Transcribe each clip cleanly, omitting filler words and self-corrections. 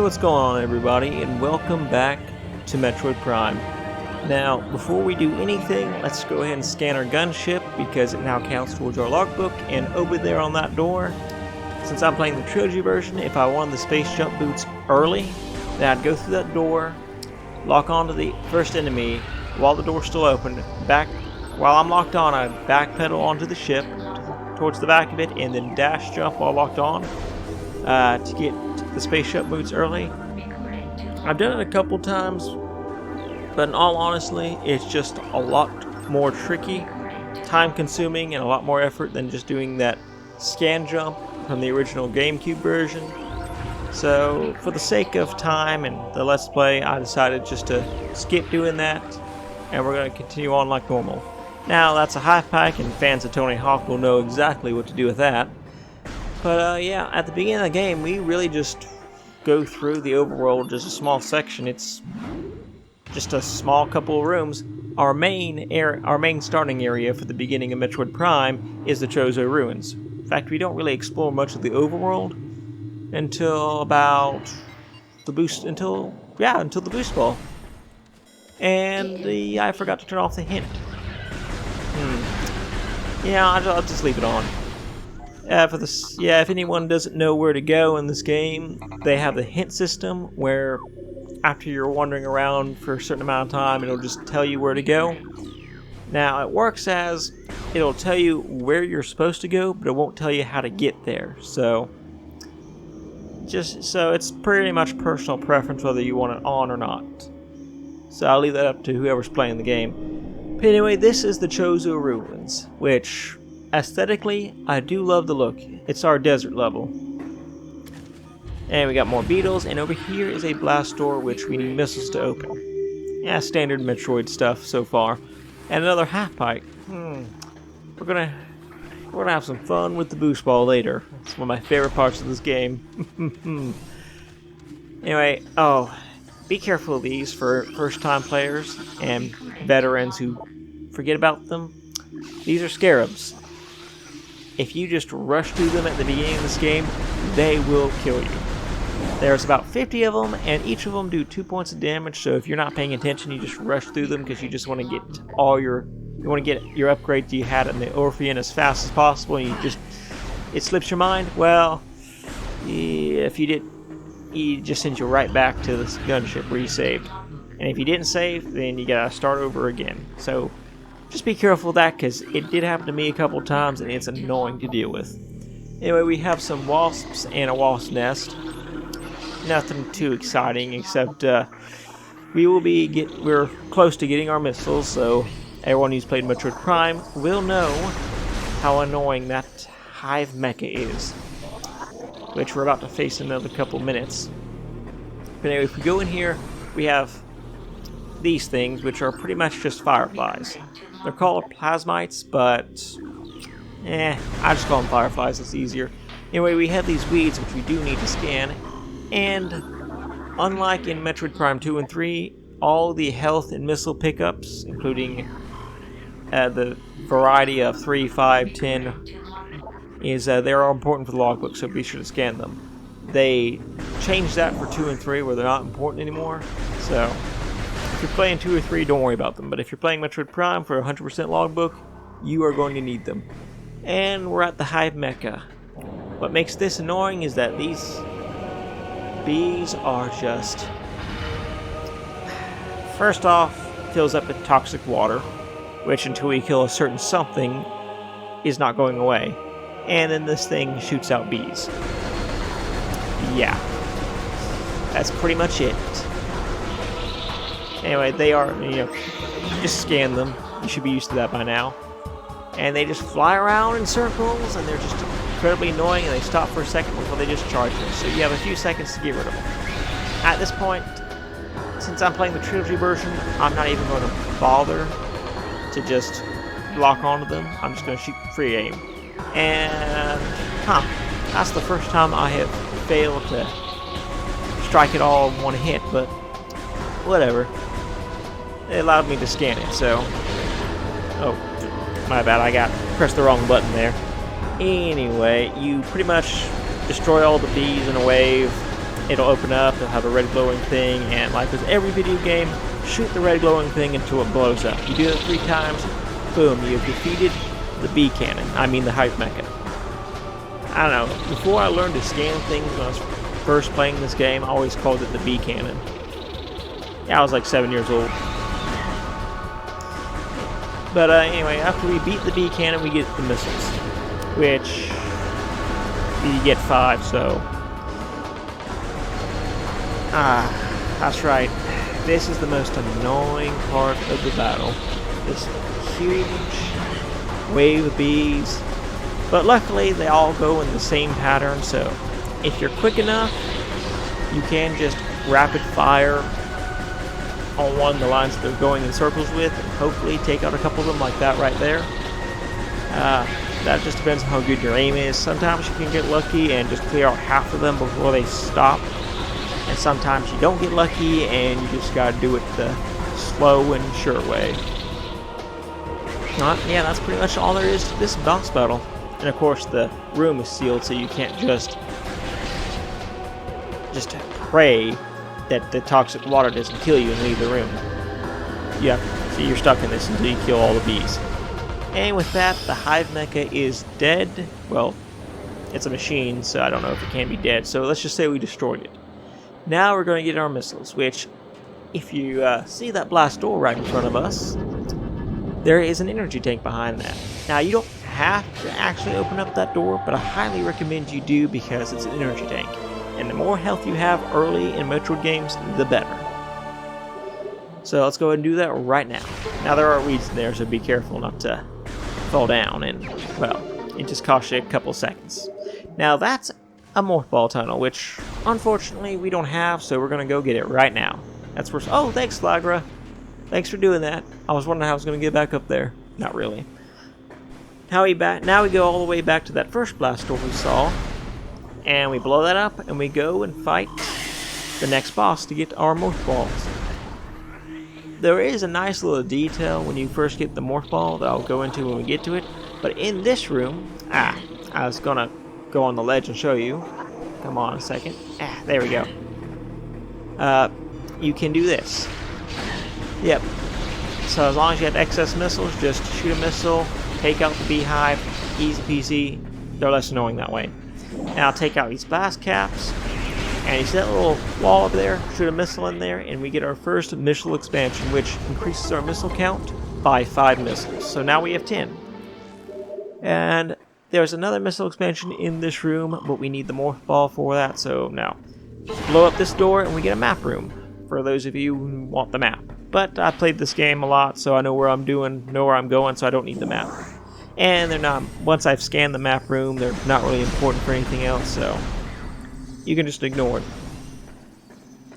what's going on, everybody, and welcome back to Metroid Prime. Now, before we do anything, let's go ahead and scan our gunship because it now counts towards our logbook, and over there on that door, since I'm playing the Trilogy version, if I wanted the space jump boots early, then I'd go through that door, lock onto the first enemy while the door's still open, while I'm locked on, I'd backpedal onto the ship towards the back of it, and then dash jump while locked on to get the space jump boots early. I've done it a couple times, but in all honesty, it's just a lot more tricky, time consuming, and a lot more effort than just doing that scan jump from the original GameCube version. So for the sake of time and the Let's Play, I decided just to skip doing that, and we're going to continue on like normal. Now that's a Hive Mecca, and fans of Tony Hawk will know exactly what to do with that. But yeah, at the beginning of the game, we really just go through the overworld, just a small section. It's just a small couple of rooms. Our main starting area for the beginning of Metroid Prime is the Chozo Ruins. In fact, we don't really explore much of the overworld until about the boost until the boost ball. And I forgot to turn off the hint. Yeah, I'll just leave it on. If anyone doesn't know where to go in this game, they have the hint system where after you're wandering around for a certain amount of time, it'll just tell you where to go. Now, it works as it'll tell you where you're supposed to go, but it won't tell you how to get there. So it's pretty much personal preference whether you want it on or not. So I'll leave that up to whoever's playing the game. But anyway, this is the Chozo Ruins, which aesthetically, I do love the look. It's our desert level. And we got more beetles, and over here is a blast door which we need missiles to open. Yeah, standard Metroid stuff so far. And another half pipe. We're gonna have some fun with the boost ball later. It's one of my favorite parts of this game. Anyway, be careful of these for first-time players and veterans who forget about them. These are scarabs. If you just rush through them at the beginning of this game, they will kill you. There's about 50 of them, and each of them do 2 points of damage, so if you're not paying attention, you just rush through them because you just want to get your upgrade that you had in the Orpheon as fast as possible, and it slips your mind. Well, if you did, it just sends you right back to this gunship where you saved. And if you didn't save, then you gotta start over again. So just be careful of that, because it did happen to me a couple times, and it's annoying to deal with. Anyway, we have some wasps and a wasp nest. Nothing too exciting, except we're close to getting our missiles, so everyone who's played Metroid Prime will know how annoying that Hive Mecca is, which we're about to face in another couple minutes. But anyway, if we go in here, we have these things, which are pretty much just fireflies. They're called plasmites, but I just call them fireflies, it's easier. Anyway, we have these weeds, which we do need to scan, and unlike in Metroid Prime 2 and 3, all the health and missile pickups, including the variety of 3, 5, 10, they're all important for the logbook, so be sure to scan them. They changed that for 2 and 3, where they're not important anymore, so if you're playing 2 or 3, don't worry about them. But if you're playing Metroid Prime for 100% logbook, you are going to need them. And we're at the Hive Mecca. What makes this annoying is that these bees are just... First off, fills up with toxic water, which until we kill a certain something is not going away. And then this thing shoots out bees. Yeah. That's pretty much it. Anyway, they are, just scan them. You should be used to that by now. And they just fly around in circles, and they're just incredibly annoying, and they stop for a second before they just charge you. So you have a few seconds to get rid of them. At this point, since I'm playing the Trilogy version, I'm not even going to bother to just lock onto them. I'm just going to shoot free aim. And, that's the first time I have failed to strike it all in one hit, but whatever. It allowed me to scan it, so... Oh, my bad, I pressed the wrong button there. Anyway, you pretty much destroy all the bees in a wave, it'll open up, it'll have a red glowing thing, and like with every video game, shoot the red glowing thing until it blows up. You do it 3 times, boom, you've defeated the bee cannon. I mean the Hive Mecca. I don't know, before I learned to scan things when I was first playing this game, I always called it the bee cannon. Yeah, I was like 7 years old. But anyway, after we beat the bee cannon, we get the missiles, which you get 5, so... that's right. This is the most annoying part of the battle. This huge wave of bees. But luckily, they all go in the same pattern, so if you're quick enough, you can just rapid fire on one of the lines that they're going in circles with, and hopefully take out a couple of them like that right there. That just depends on how good your aim is. Sometimes you can get lucky and just clear out half of them before they stop. And sometimes you don't get lucky and you just gotta do it the slow and sure way. Yeah, that's pretty much all there is to this boss battle. And of course the room is sealed, so you can't just pray that the toxic water doesn't kill you and leave the room. Yeah, so you're stuck in this until you kill all the bees. And with that, the Hive Mecca is dead. Well, it's a machine, so I don't know if it can be dead, so let's just say we destroyed it. Now we're going to get our missiles, which, if you see that blast door right in front of us, there is an energy tank behind that. Now, you don't have to actually open up that door, but I highly recommend you do because it's an energy tank. And the more health you have early in Metroid games, the better. So let's go ahead and do that right now. Now there are weeds in there, so be careful not to fall down, and, well, it just costs you a couple seconds. Now that's a Morph Ball tunnel, which unfortunately we don't have, so we're going to go get it right now. That's where... Oh, thanks, Flagra. Thanks for doing that. I was wondering how I was going to get back up there. Not really. Now we go all the way back to that first blast door we saw. And we blow that up, and we go and fight the next boss to get our Morph Balls. There is a nice little detail when you first get the Morph Ball that I'll go into when we get to it. But in this room... I was gonna go on the ledge and show you. Come on a second. There we go. You can do this. Yep. So as long as you have excess missiles, just shoot a missile, take out the beehive, easy peasy. They're less annoying that way. Now take out these blast caps, and you see that little wall up there, shoot a missile in there, and we get our first missile expansion, which increases our missile count by 5 missiles. So now we have 10. And there's another missile expansion in this room, but we need the Morph Ball for that, so now blow up this door and we get a map room, for those of you who want the map. But I played this game a lot, so I know where I'm going, so I don't need the map. And they're not, once I've scanned the map room, they're not really important for anything else, so you can just ignore it.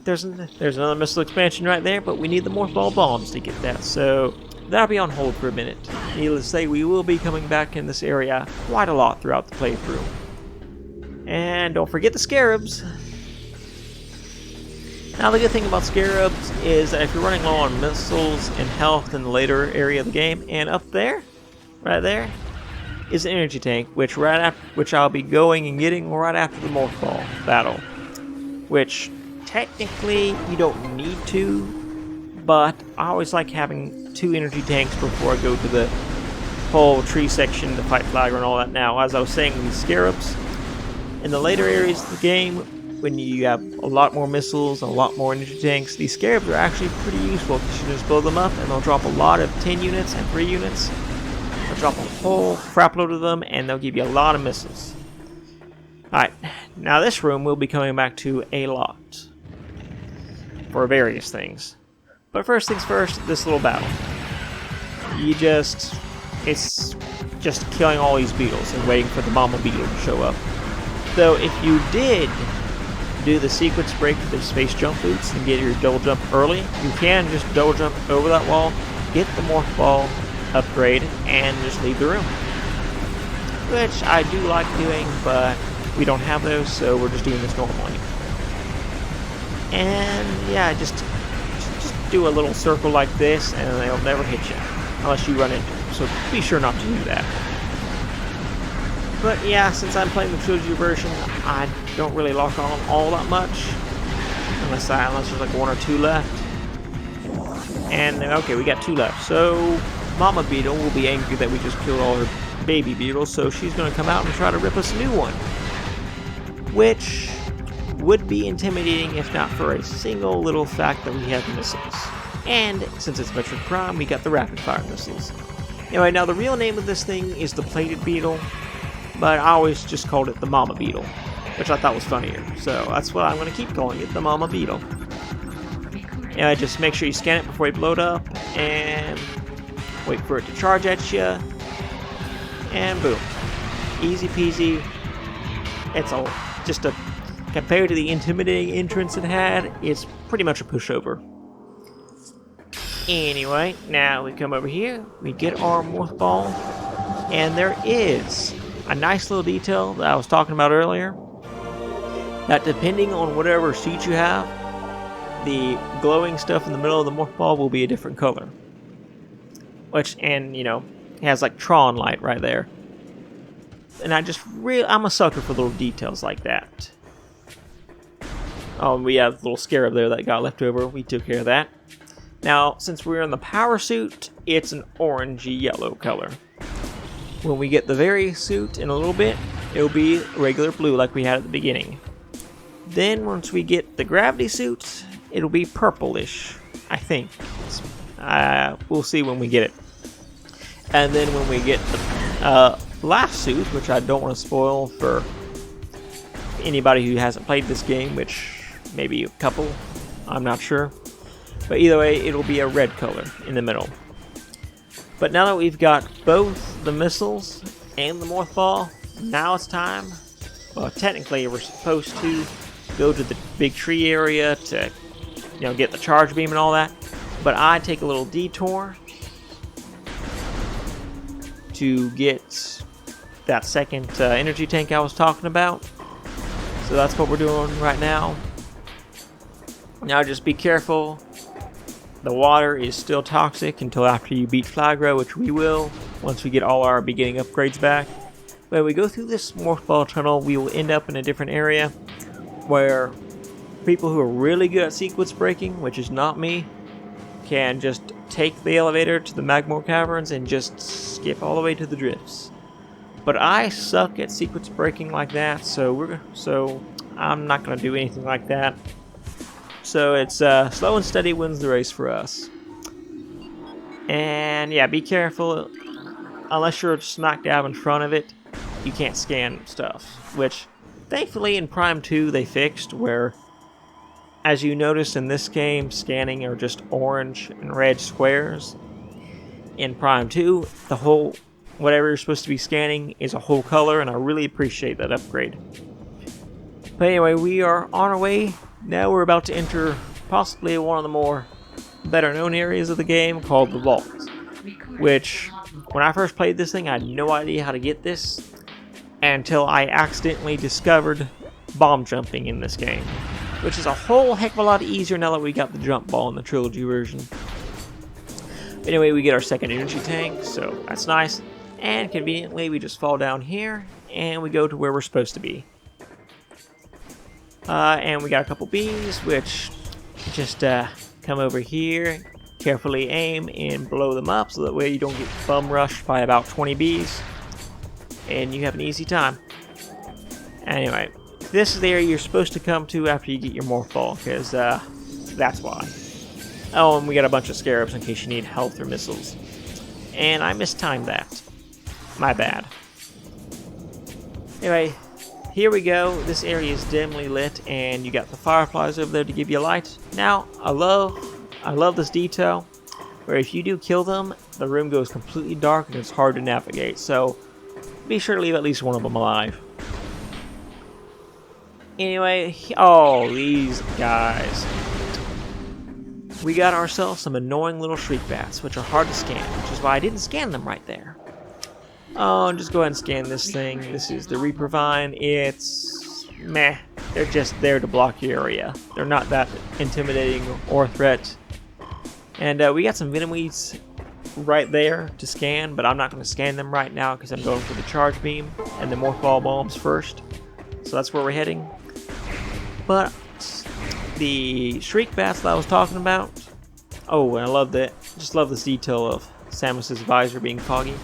There's another missile expansion right there, but we need the Morph Ball bombs to get that, so that'll be on hold for a minute. Needless to say, we will be coming back in this area quite a lot throughout the playthrough. And don't forget the scarabs. Now the good thing about scarabs is that if you're running low on missiles and health in the later area of the game, and up there, right there, is an energy tank, which I'll be going and getting right after the Morph Ball battle. Which technically you don't need to, but I always like having 2 energy tanks before I go to the whole tree section to fight Flagra and all that. Now, as I was saying, these scarabs, in the later areas of the game, when you have a lot more missiles and a lot more energy tanks, these scarabs are actually pretty useful because you just blow them up and they'll drop a lot of 10 units and 3 units. They'll drop a whole crap load of them and they'll give you a lot of missiles. Alright, now this room we'll be coming back to a lot for various things. But first things first, this little battle. It's just killing all these beetles and waiting for the mama beetle to show up. Though if you did do the sequence break with the space jump boots and get your double jump early, you can just double jump over that wall, get the Morph Ball upgrade, and just leave the room. Which I do like doing, but we don't have those, so we're just doing this normally. And yeah, just do a little circle like this, and they'll never hit you unless you run into them. So be sure not to do that. But yeah, since I'm playing the Trilogy version, I don't really lock on all that much. Unless there's like 1 or 2 left. And okay, we got 2 left. So Mama Beetle will be angry that we just killed all her baby beetles, so she's going to come out and try to rip us a new one. Which would be intimidating if not for a single little fact that we have missiles. And since it's Metroid Prime, we got the rapid fire missiles. Anyway, now the real name of this thing is the plated beetle, but I always just called it the Mama Beetle, which I thought was funnier. So that's what I'm going to keep calling it, the Mama Beetle. Yeah, just make sure you scan it before you blow it up, and wait for it to charge at you, and boom. Easy peasy. It's just a, compared to the intimidating entrance it had, it's pretty much a pushover. Anyway, now we come over here, we get our Morph Ball, and there is a nice little detail that I was talking about earlier, that depending on whatever suit you have, the glowing stuff in the middle of the Morph Ball will be a different color. Which, and you know, it has like Tron light right there. And I'm a sucker for little details like that. Oh, we have a little scarab there that got left over. We took care of that. Now, since we're in the power suit, it's an orangey yellow color. When we get the Very suit in a little bit, it'll be regular blue like we had at the beginning. Then once we get the gravity suit, it'll be purplish, I think. We'll see when we get it. And then when we get the last suit, which I don't want to spoil for anybody who hasn't played this game, which maybe a couple, I'm not sure. But either way, it'll be a red color in the middle. But now that we've got both the missiles and the Morph Ball, now it's time. Well, technically we're supposed to go to the big tree area to, you know, get the charge beam and all that. But I take a little detour to get that second energy tank I was talking about. So that's what we're doing right now. Now just be careful. The water is still toxic until after you beat Flagra, which we will once we get all our beginning upgrades back. When we go through this Morph Ball tunnel, we will end up in a different area where people who are really good at sequence breaking, which is not me, can just take the elevator to the Magmore Caverns and just skip all the way to the drifts. But I suck at sequence breaking like that, so I'm not going to do anything like that. So it's slow and steady wins the race for us. And yeah, be careful. Unless you're smack dab in front of it, you can't scan stuff. Which, thankfully in Prime 2 they fixed, where, as you notice in this game, scanning are just orange and red squares. In Prime 2, the whole, whatever you're supposed to be scanning is a whole color, and I really appreciate that upgrade. But anyway, we are on our way. Now we're about to enter possibly one of the more better known areas of the game called the Vault. Which, when I first played this thing, I had no idea how to get this until I accidentally discovered bomb jumping in this game. Which is a whole heck of a lot easier now that we got the jump ball in the Trilogy version. Anyway, we get our second energy tank, so that's nice. And conveniently, we just fall down here, and we go to where we're supposed to be. And we got a couple bees, which just come over here, carefully aim and blow them up, so that way you don't get bum rushed by about 20 bees, and you have an easy time. Anyway, this is the area you're supposed to come to after you get your Morph Ball, because that's why. Oh, and we got a bunch of scarabs in case you need health or missiles. And I mistimed that. My bad. Anyway, here we go. This area is dimly lit, and you got the fireflies over there to give you light. Now, I love this detail, where if you do kill them, the room goes completely dark and it's hard to navigate. So, be sure to leave at least one of them alive. Anyway, oh, these guys. We got ourselves some annoying little shriek bats, which are hard to scan, which is why I didn't scan them right there. Oh, just go ahead and scan this thing. This is the Reaper Vine. It's meh. They're just there to block your area. They're not that intimidating or threat. And we got some venom weeds right there to scan, but I'm not going to scan them right now because I'm going for the charge beam and the Morph Ball bombs first. So that's where we're heading. But the shriek bats that I was talking about, oh, and I love that. Just love this detail of Samus's visor being foggy.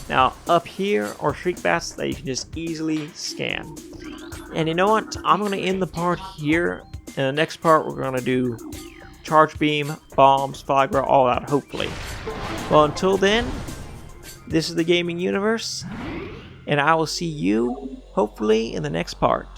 Now up here are shriek bats that you can just easily scan. And you know what? I'm going to end the part here. In the next part, we're going to do charge beam, bombs, Flagra, all out, hopefully. Well, until then, this is the Gaming Universe, and I will see you, hopefully, in the next part.